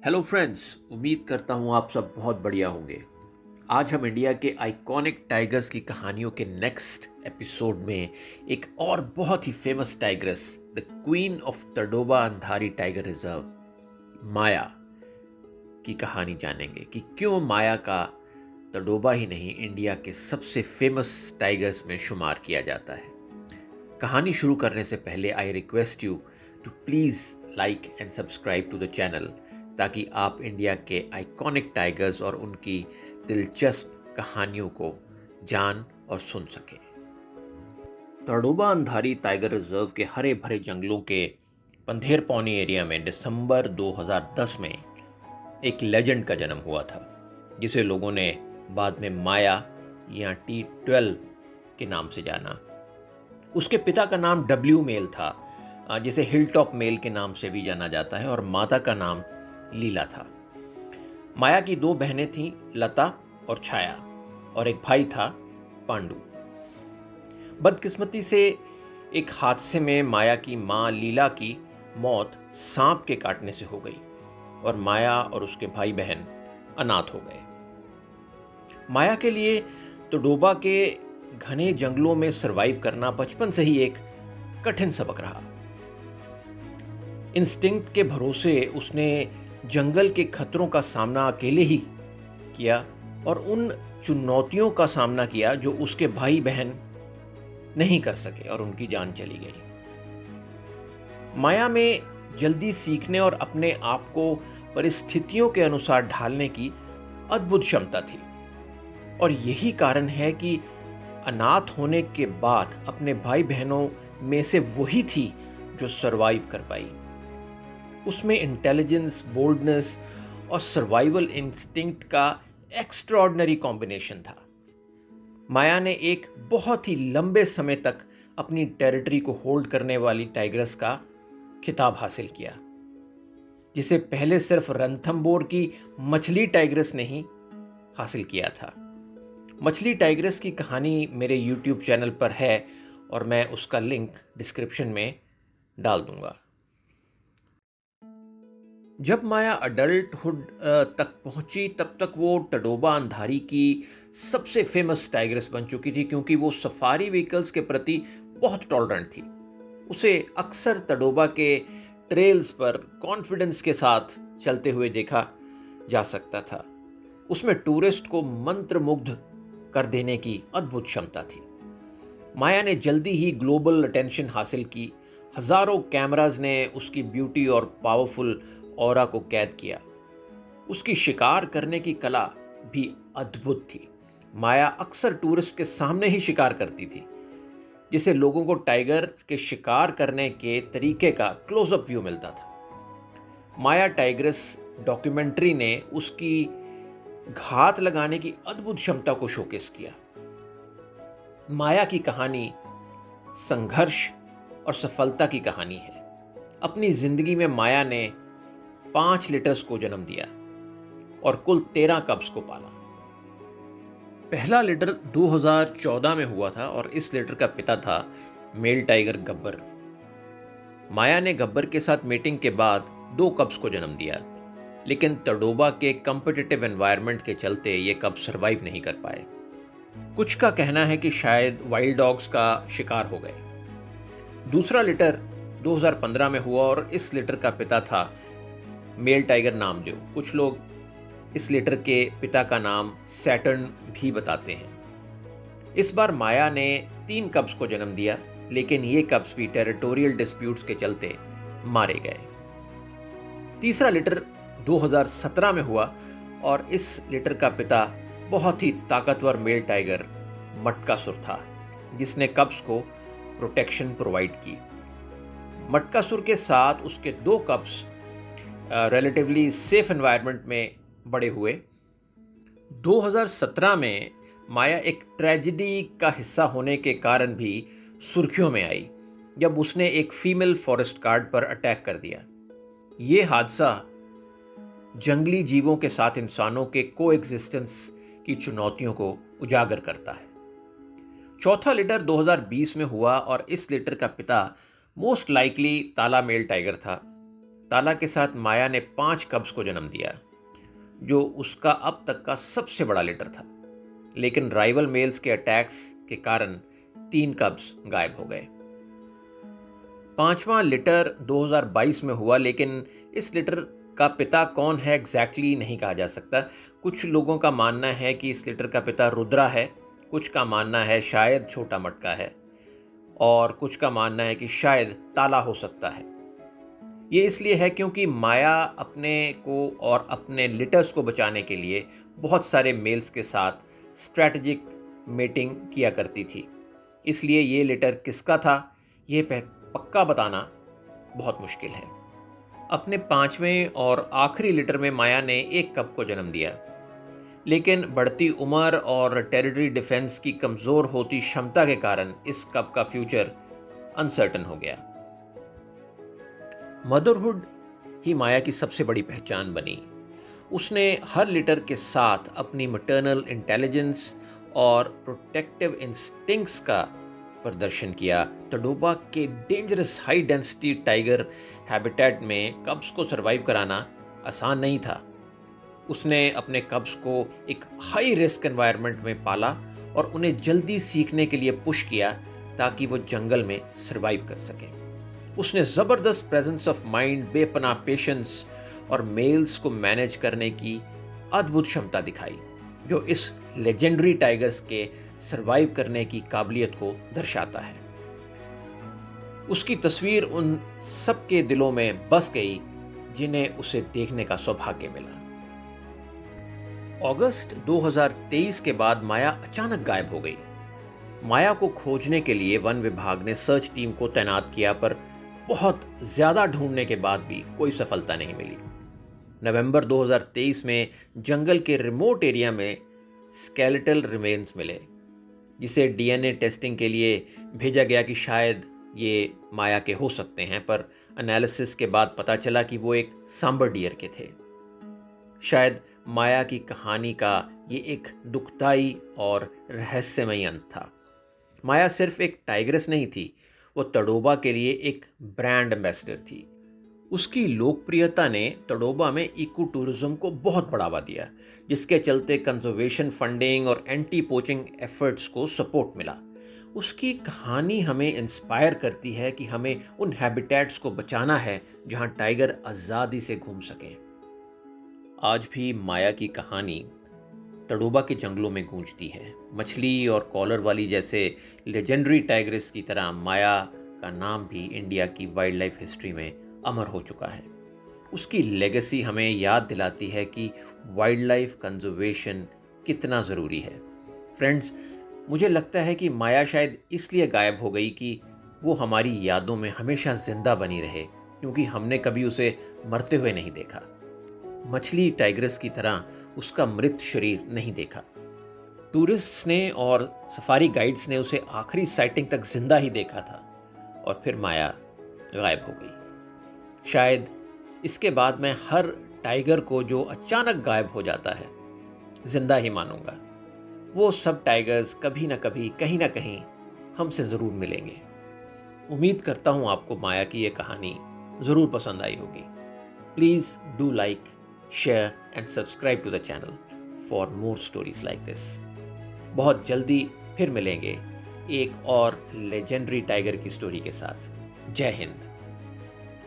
Hello friends, उम्मीद करता हूँ आप सब बहुत बढ़िया होंगे। आज हम इंडिया के आइकॉनिक टाइगर्स की कहानियों के नेक्स्ट एपिसोड में एक और बहुत ही famous tigress, the queen of Tadoba Andhari tiger reserve, माया की कहानी जानेंगे कि क्यों माया का तडोबा ही नहीं इंडिया के सबसे फेमस टाइगर्स में शुमार किया जाता है। कहानी शुरू करने से पहले I request you to please like and subscribe to the channel, ताकि आप इंडिया के आइकॉनिक टाइगर्स और उनकी दिलचस्प कहानियों को जान और सुन सकें। तड़ोबा अंधारी टाइगर रिजर्व के हरे भरे जंगलों के पंधेर पौनी एरिया में दिसंबर 2010 में एक लेजेंड का जन्म हुआ था, जिसे लोगों ने बाद में माया या T12 के नाम से जाना। उसके पिता का नाम डब्ल्यू मेल था, जिसे हिलटॉप मेल के नाम से भी जाना जाता है, और माता का नाम लीला था। माया की दो बहनें थीं, लता और छाया, और एक भाई था, पांडु। बदकिस्मती से एक हादसे में माया की माँ लीला की मौत सांप के काटने से हो गई और माया और उसके भाई बहन अनाथ हो गए। माया के लिए तडोबा के घने जंगलों में सरवाइव करना बचपन से ही एक कठिन सबक रहा। इंस्टिंक्ट के भरोसे उसने जंगल के खतरों का सामना अकेले ही किया और उन चुनौतियों का सामना किया जो उसके भाई बहन नहीं कर सके, और उनकी जान चली गई। माया में जल्दी सीखने और अपने आप को परिस्थितियों के अनुसार ढालने की अद्भुत क्षमता थी, और यही कारण है कि अनाथ होने के बाद अपने भाई बहनों में से वही थी जो सरवाइव कर पाई। उसमें इंटेलिजेंस, बोल्डनेस और सर्वाइवल इंस्टिंक्ट का एक्स्ट्राऑर्डिनरी कॉम्बिनेशन था। माया ने एक बहुत ही लंबे समय तक अपनी टेरिटरी को होल्ड करने वाली टाइग्रेस का खिताब हासिल किया, जिसे पहले सिर्फ रणथंबोर की मछली टाइग्रेस ने ही हासिल किया था। मछली टाइग्रेस की कहानी मेरे यूट्यूब चैनल पर है, और मैं उसका लिंक डिस्क्रिप्शन में डाल दूंगा। जब माया अडल्टहुड तक पहुंची, तब तक वो तडोबा अंधारी की सबसे फेमस टाइग्रेस बन चुकी थी, क्योंकि वो सफारी व्हीकल्स के प्रति बहुत टॉलरेंट थी। उसे अक्सर तडोबा के ट्रेल्स पर कॉन्फिडेंस के साथ चलते हुए देखा जा सकता था। उसमें टूरिस्ट को मंत्रमुग्ध कर देने की अद्भुत क्षमता थी। माया ने जल्दी ही ग्लोबल अटेंशन हासिल की। हजारों कैमराज ने उसकी ब्यूटी और पावरफुल ऑरा को कैद किया। उसकी शिकार करने की कला भी अद्भुत थी। माया अक्सर टूरिस्ट के सामने ही शिकार करती थी, जिससे लोगों को टाइगर के शिकार करने के तरीके का क्लोजअप व्यू मिलता था। माया टाइग्रेस डॉक्यूमेंट्री ने उसकी घात लगाने की अद्भुत क्षमता को शोकेस किया। माया की कहानी संघर्ष और सफलता की कहानी है। अपनी जिंदगी में माया ने 5 लिटर्स को जन्म दिया और कुल 13 कब्स को पाला। पहला लिटर 2014 में हुआ था, और इस लिटर का पिता था मेल टाइगर गब्बर। माया ने गब्बर के साथ मीटिंग के बाद 2 कब्स को जन्म दिया, लेकिन तडोबा के कम्पिटिटिव एनवायरनमेंट के चलते ये कब्स सर्वाइव नहीं कर पाए। कुछ का कहना है कि शायद वाइल्ड डॉग्स का शिकार हो गए। दूसरा लिटर 2015 में हुआ, और इस लिटर का पिता था मेल टाइगर नामदेव। कुछ लोग इस लिटर के पिता का नाम सैटर्न भी बताते हैं। इस बार माया ने 3 कब्स को जन्म दिया, लेकिन ये कब्स भी टेरिटोरियल डिस्प्यूट्स के चलते मारे गए। तीसरा लिटर 2017 में हुआ, और इस लिटर का पिता बहुत ही ताकतवर मेल टाइगर मटकासुर था, जिसने कब्स को प्रोटेक्शन प्रोवाइड की। मटकासुर के साथ उसके 2 कब्स रिलेटिवली सेफ एनवायरनमेंट में बड़े हुए। 2017 में माया एक ट्रेजेडी का हिस्सा होने के कारण भी सुर्खियों में आई, जब उसने एक फीमेल फॉरेस्ट गार्ड पर अटैक कर दिया। ये हादसा जंगली जीवों के साथ इंसानों के कोएग्जिस्टेंस की चुनौतियों को उजागर करता है। चौथा लिटर 2020 में हुआ, और इस लिटर का पिता मोस्ट लाइकली ताला मेल टाइगर था। ताला के साथ माया ने 5 कब्स को जन्म दिया, जो उसका अब तक का सबसे बड़ा लिटर था। लेकिन राइवल मेल्स के अटैक्स के कारण 3 कब्स गायब हो गए। 5वां लिटर 2022 में हुआ, लेकिन इस लिटर का पिता कौन है एग्जैक्टली नहीं कहा जा सकता। कुछ लोगों का मानना है कि इस लिटर का पिता रुद्रा है, कुछ का मानना है शायद छोटा मटका है, और कुछ का मानना है कि शायद ताला हो सकता है। ये इसलिए है क्योंकि माया अपने को और अपने लिटर्स को बचाने के लिए बहुत सारे मेल्स के साथ स्ट्रैटेजिक मेटिंग किया करती थी। इसलिए ये लिटर किसका था, ये पक्का बताना बहुत मुश्किल है। अपने 5वें और आखिरी लिटर में माया ने 1 कब को जन्म दिया, लेकिन बढ़ती उम्र और टेरिटरी डिफेंस की कमज़ोर होती क्षमता के कारण इस कप का फ्यूचर अनसर्टन हो गया। मदरहुड ही माया की सबसे बड़ी पहचान बनी। उसने हर लिटर के साथ अपनी मैटरनल इंटेलिजेंस और प्रोटेक्टिव इंस्टिंक्ट्स का प्रदर्शन किया। तडोबा के dangerous high density tiger habitat में कब्स को सरवाइव कराना आसान नहीं था। उसने अपने कब्स को एक हाई रिस्क एनवायरनमेंट में पाला और उन्हें जल्दी सीखने के लिए पुश किया ताकि वो जंगल में सरवाइव कर सकें। उसने ज़बरदस्त presence of mind, Bepanah patience और मेल्स को मैनेज करने की अद्भुत क्षमता दिखाई, जो इस लेजेंडरी टाइगर्स के सरवाइव करने की काबिलियत को दर्शाता है। उसकी तस्वीर उन सबके दिलों में बस गई जिन्हें उसे देखने का सौभाग्य मिला। अगस्त 2023 के बाद माया अचानक गायब हो गई। माया को खोजने के लिए वन विभाग ने सर्च टीम को तैनात किया, पर बहुत ज़्यादा ढूंढने के बाद भी कोई सफलता नहीं मिली। नवंबर 2023 में जंगल के रिमोट एरिया में स्केलेटल रिमेन्स मिले, जिसे डीएनए टेस्टिंग के लिए भेजा गया कि शायद ये माया के हो सकते हैं, पर एनालिसिस के बाद पता चला कि वो एक सांबर डियर के थे। शायद माया की कहानी का ये एक दुखदाई और रहस्यमयी अंत था। माया सिर्फ एक टाइग्रेस नहीं थी, वो तडोबा के लिए एक ब्रांड एम्बेसडर थी। उसकी लोकप्रियता ने तडोबा में इको टूरिज्म को बहुत बढ़ावा दिया, जिसके चलते कंजर्वेशन फंडिंग और एंटी पोचिंग एफर्ट्स को सपोर्ट मिला। उसकी कहानी हमें इंस्पायर करती है कि हमें उन हैबिटेट्स को बचाना है जहां टाइगर आज़ादी से घूम सकें। आज भी माया की कहानी तडोबा के जंगलों में गूंजती है। मछली और कॉलर वाली जैसे लेजेंडरी टाइग्रेस की तरह माया का नाम भी इंडिया की वाइल्ड लाइफ हिस्ट्री में अमर हो चुका है। उसकी लेगेसी हमें याद दिलाती है कि वाइल्ड लाइफ कंजर्वेशन कितना ज़रूरी है। फ्रेंड्स, मुझे लगता है कि माया शायद इसलिए गायब हो गई कि वो हमारी यादों में हमेशा ज़िंदा बनी रहे, क्योंकि हमने कभी उसे मरते हुए नहीं देखा। मछली टाइग्रेस की तरह उसका मृत शरीर नहीं देखा। टूरिस्ट्स ने और सफारी गाइड्स ने उसे आखिरी साइटिंग तक जिंदा ही देखा था, और फिर माया गायब हो गई। शायद इसके बाद मैं हर टाइगर को जो अचानक गायब हो जाता है जिंदा ही मानूंगा। वो सब टाइगर्स कभी ना कभी कहीं ना कहीं हमसे ज़रूर मिलेंगे। उम्मीद करता हूँ आपको माया की ये कहानी ज़रूर पसंद आई होगी। Please do like, share and subscribe to the channel for more stories like this. बहुत जल्दी फिर मिलेंगे एक और लेजेंडरी टाइगर की स्टोरी के साथ। जय हिंद।